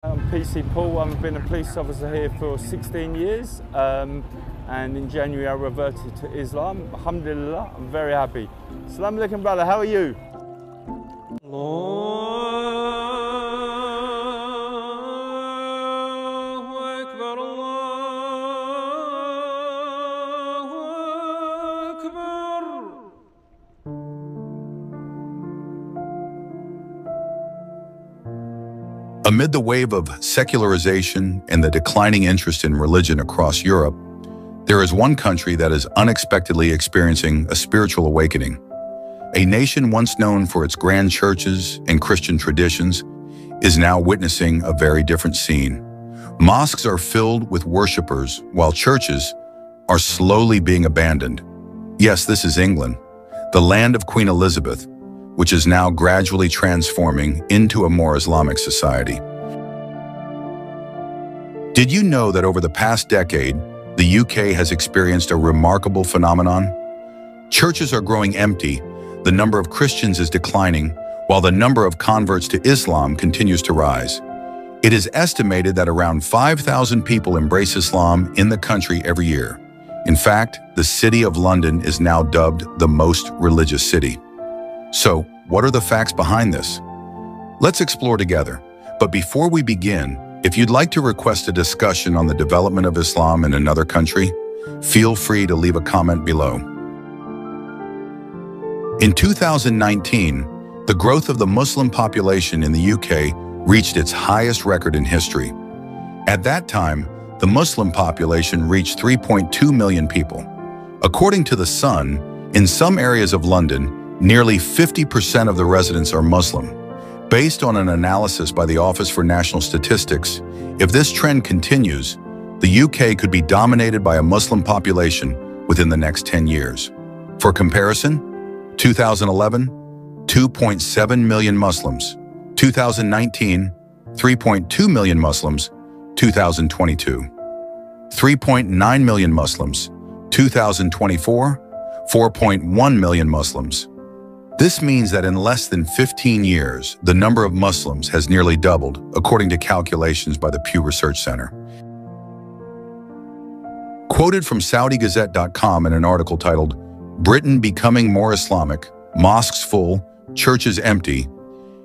I'm PC Paul. I've been a police officer here for 16 years and in January I reverted to Islam. Alhamdulillah, I'm very happy. Assalamu alaikum brother, how are you? Amid the wave of secularization and the declining interest in religion across Europe, there is one country that is unexpectedly experiencing a spiritual awakening. A nation once known for its grand churches and Christian traditions is now witnessing a very different scene. Mosques are filled with worshipers, while churches are slowly being abandoned. Yes, this is England, the land of Queen Elizabeth, which is now gradually transforming into a more Islamic society. Did you know that over the past decade, the UK has experienced a remarkable phenomenon? Churches are growing empty, the number of Christians is declining, while the number of converts to Islam continues to rise. It is estimated that around 5,000 people embrace Islam in the country every year. In fact, the city of London is now dubbed the most religious city. So, what are the facts behind this? Let's explore together. But before we begin, if you'd like to request a discussion on the development of Islam in another country, feel free to leave a comment below. In 2019, the growth of the Muslim population in the UK reached its highest record in history. At that time, the Muslim population reached 3.2 million people. According to The Sun, in some areas of London, nearly 50% of the residents are Muslim. Based on an analysis by the Office for National Statistics, if this trend continues, the UK could be dominated by a Muslim population within the next 10 years. For comparison, 2011, 2.7 million Muslims. 2019, 3.2 million Muslims. 2022, 3.9 million Muslims. 2024, 4.1 million Muslims. This means that in less than 15 years, the number of Muslims has nearly doubled, according to calculations by the Pew Research Center. Quoted from SaudiGazette.com in an article titled, "Britain Becoming More Islamic, Mosques Full, Churches Empty,"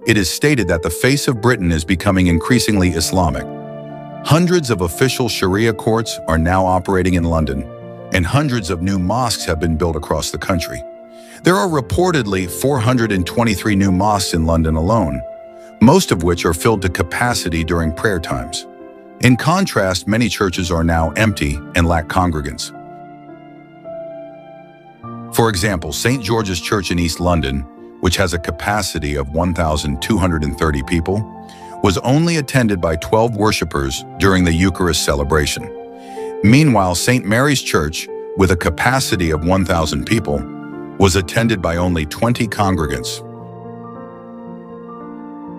it is stated that the face of Britain is becoming increasingly Islamic. Hundreds of official Sharia courts are now operating in London, and hundreds of new mosques have been built across the country. There are reportedly 423 new mosques in London alone, most of which are filled to capacity during prayer times. In contrast, many churches are now empty and lack congregants. For example, St. George's Church in East London, which has a capacity of 1,230 people, was only attended by 12 worshippers during the Eucharist celebration. Meanwhile, St. Mary's Church, with a capacity of 1,000 people, was attended by only 20 congregants.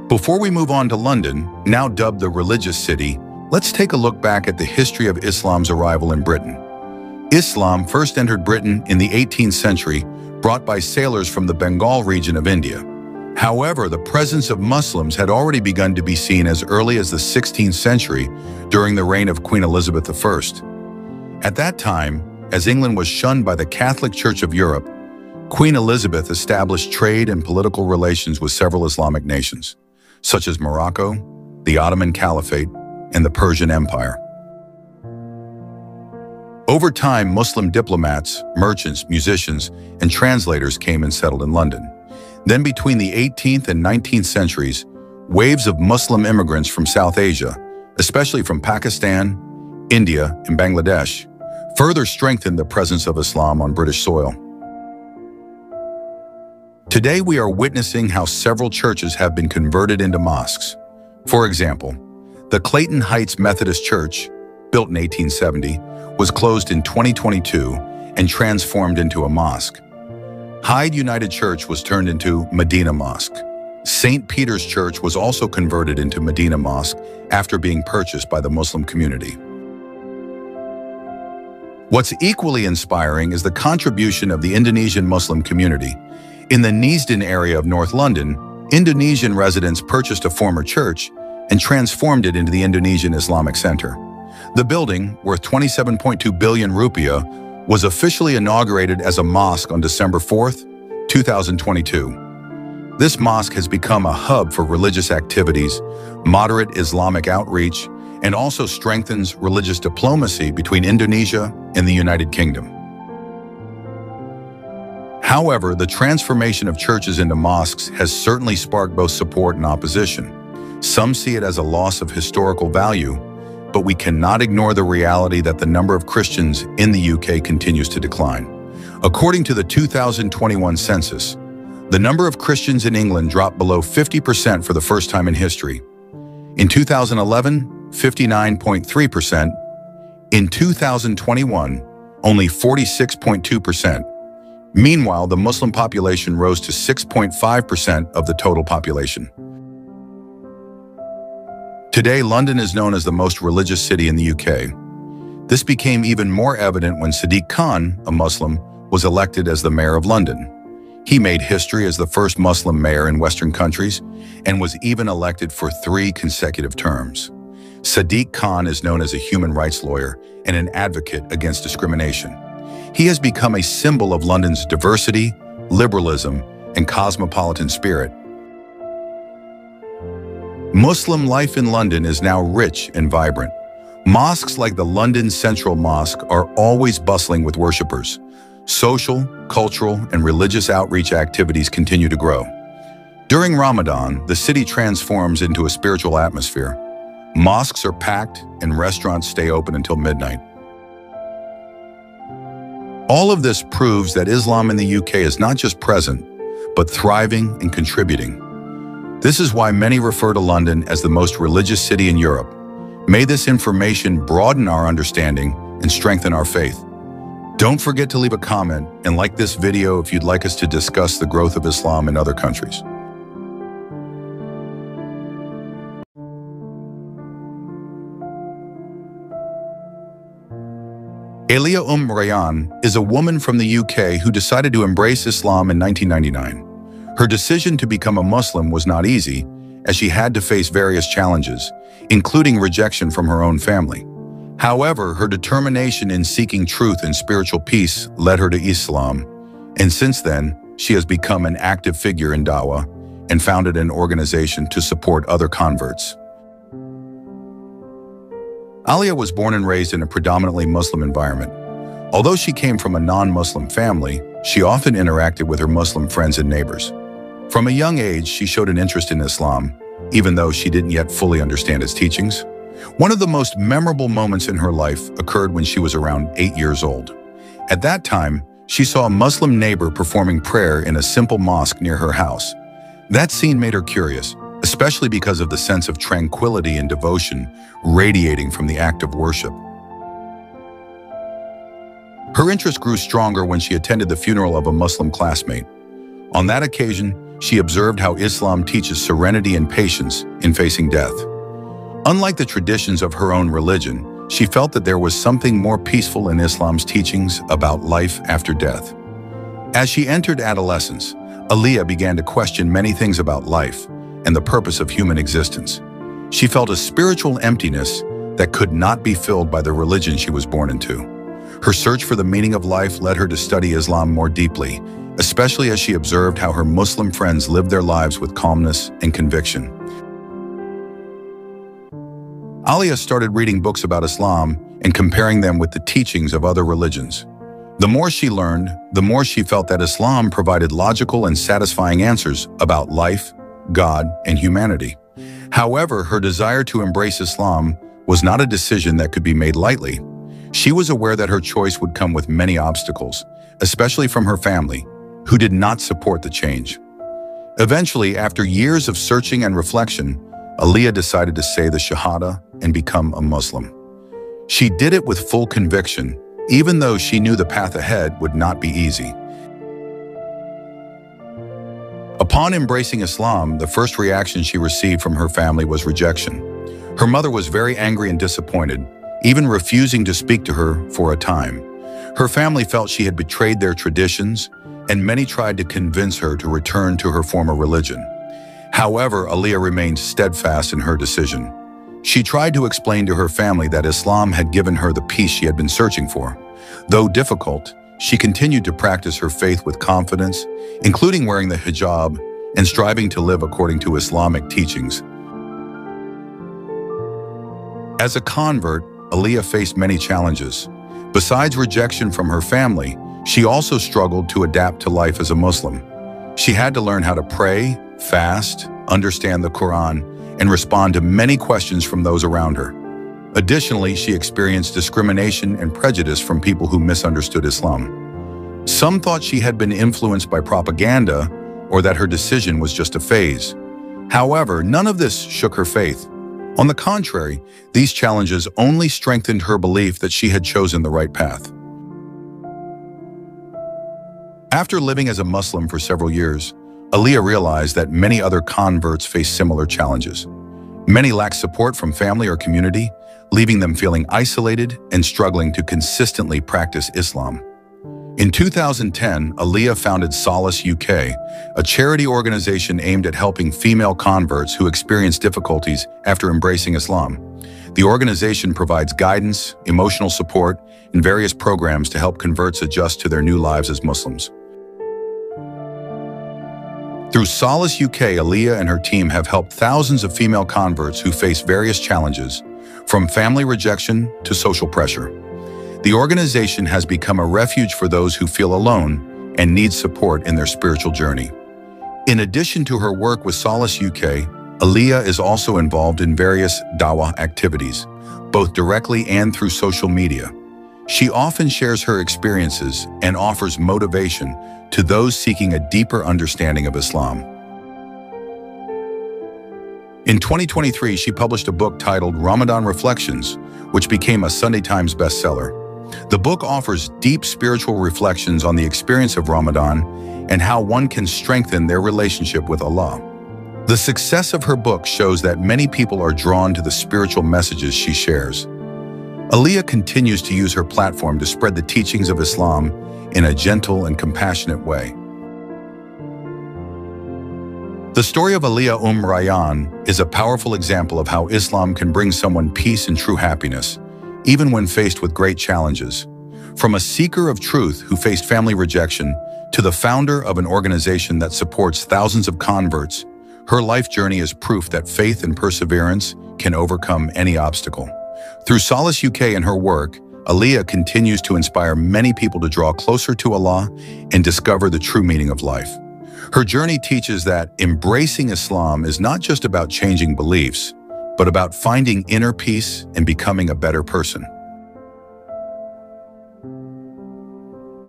Before we move on to London, now dubbed the religious city, let's take a look back at the history of Islam's arrival in Britain. Islam first entered Britain in the 18th century, brought by sailors from the Bengal region of India. However, the presence of Muslims had already begun to be seen as early as the 16th century during the reign of Queen Elizabeth I. At that time, as England was shunned by the Catholic Church of Europe, Queen Elizabeth established trade and political relations with several Islamic nations, such as Morocco, the Ottoman Caliphate, and the Persian Empire. Over time, Muslim diplomats, merchants, musicians, and translators came and settled in London. Then between the 18th and 19th centuries, waves of Muslim immigrants from South Asia, especially from Pakistan, India, and Bangladesh, further strengthened the presence of Islam on British soil. Today, we are witnessing how several churches have been converted into mosques. For example, the Clayton Heights Methodist Church, built in 1870, was closed in 2022 and transformed into a mosque. Hyde United Church was turned into Medina Mosque. St. Peter's Church was also converted into Medina Mosque after being purchased by the Muslim community. What's equally inspiring is the contribution of the Indonesian Muslim community. In the Neasden area of North London, Indonesian residents purchased a former church and transformed it into the Indonesian Islamic Center. The building, worth 27.2 billion rupiah, was officially inaugurated as a mosque on December 4th, 2022. This mosque has become a hub for religious activities, moderate Islamic outreach, and also strengthens religious diplomacy between Indonesia and the United Kingdom. However, the transformation of churches into mosques has certainly sparked both support and opposition. Some see it as a loss of historical value, but we cannot ignore the reality that the number of Christians in the UK continues to decline. According to the 2021 census, the number of Christians in England dropped below 50% for the first time in history. In 2011, 59.3%. In 2021, only 46.2%. Meanwhile, the Muslim population rose to 6.5% of the total population. Today, London is known as the most religious city in the UK. This became even more evident when Sadiq Khan, a Muslim, was elected as the mayor of London. He made history as the first Muslim mayor in Western countries and was even elected for 3 consecutive terms. Sadiq Khan is known as a human rights lawyer and an advocate against discrimination. He has become a symbol of London's diversity, liberalism, and cosmopolitan spirit. Muslim life in London is now rich and vibrant. Mosques like the London Central Mosque are always bustling with worshippers. Social, cultural, and religious outreach activities continue to grow. During Ramadan, the city transforms into a spiritual atmosphere. Mosques are packed and restaurants stay open until midnight. All of this proves that Islam in the UK is not just present, but thriving and contributing. This is why many refer to London as the most religious city in Europe. May this information broaden our understanding and strengthen our faith. Don't forget to leave a comment and like this video if you'd like us to discuss the growth of Islam in other countries. Alia Rayyan is a woman from the UK who decided to embrace Islam in 1999. Her decision to become a Muslim was not easy, as she had to face various challenges, including rejection from her own family. However, her determination in seeking truth and spiritual peace led her to Islam, and since then, she has become an active figure in Dawah and founded an organization to support other converts. Alia was born and raised in a predominantly Muslim environment. Although she came from a non-Muslim family, she often interacted with her Muslim friends and neighbors. From a young age, she showed an interest in Islam, even though she didn't yet fully understand its teachings. One of the most memorable moments in her life occurred when she was around 8 years old. At that time, she saw a Muslim neighbor performing prayer in a simple mosque near her house. That scene made her curious, especially because of the sense of tranquility and devotion radiating from the act of worship. Her interest grew stronger when she attended the funeral of a Muslim classmate. On that occasion, she observed how Islam teaches serenity and patience in facing death. Unlike the traditions of her own religion, she felt that there was something more peaceful in Islam's teachings about life after death. As she entered adolescence, Alia began to question many things about life and the purpose of human existence. She felt a spiritual emptiness that could not be filled by the religion she was born into. Her search for the meaning of life led her to study Islam more deeply, especially as she observed how her Muslim friends lived their lives with calmness and conviction. Alia started reading books about Islam and comparing them with the teachings of other religions. The more she learned, the more she felt that Islam provided logical and satisfying answers about life, God, and humanity. However, her desire to embrace Islam was not a decision that could be made lightly. She was aware that her choice would come with many obstacles, especially from her family, who did not support the change. Eventually, after years of searching and reflection, Alia decided to say the Shahada and become a Muslim. She did it with full conviction, even though she knew the path ahead would not be easy. Upon embracing Islam, the first reaction she received from her family was rejection. Her mother was very angry and disappointed, even refusing to speak to her for a time. Her family felt she had betrayed their traditions, and many tried to convince her to return to her former religion. However, Aliyah remained steadfast in her decision. She tried to explain to her family that Islam had given her the peace she had been searching for. Though difficult, she continued to practice her faith with confidence, including wearing the hijab and striving to live according to Islamic teachings. As a convert, Aliyah faced many challenges. Besides rejection from her family, she also struggled to adapt to life as a Muslim. She had to learn how to pray, fast, understand the Quran, and respond to many questions from those around her. Additionally, she experienced discrimination and prejudice from people who misunderstood Islam. Some thought she had been influenced by propaganda or that her decision was just a phase. However, none of this shook her faith. On the contrary, these challenges only strengthened her belief that she had chosen the right path. After living as a Muslim for several years, Aliyah realized that many other converts face similar challenges. Many lack support from family or community, leaving them feeling isolated and struggling to consistently practice Islam. In 2010, Aliyah founded Solace UK, a charity organization aimed at helping female converts who experience difficulties after embracing Islam. The organization provides guidance, emotional support, and various programs to help converts adjust to their new lives as Muslims. Through Solace UK, Aliyah and her team have helped thousands of female converts who face various challenges, from family rejection to social pressure. The organization has become a refuge for those who feel alone and need support in their spiritual journey. In addition to her work with Solace UK, Aliyah is also involved in various dawah activities, both directly and through social media. She often shares her experiences and offers motivation to those seeking a deeper understanding of Islam. In 2023, she published a book titled Ramadan Reflections, which became a Sunday Times bestseller. The book offers deep spiritual reflections on the experience of Ramadan and how one can strengthen their relationship with Allah. The success of her book shows that many people are drawn to the spiritual messages she shares. Aliyah continues to use her platform to spread the teachings of Islam in a gentle and compassionate way. The story of Aliyah Rayyan is a powerful example of how Islam can bring someone peace and true happiness, even when faced with great challenges. From a seeker of truth who faced family rejection to the founder of an organization that supports thousands of converts, her life journey is proof that faith and perseverance can overcome any obstacle. Through Solace UK and her work, Aliyah continues to inspire many people to draw closer to Allah and discover the true meaning of life. Her journey teaches that embracing Islam is not just about changing beliefs, but about finding inner peace and becoming a better person.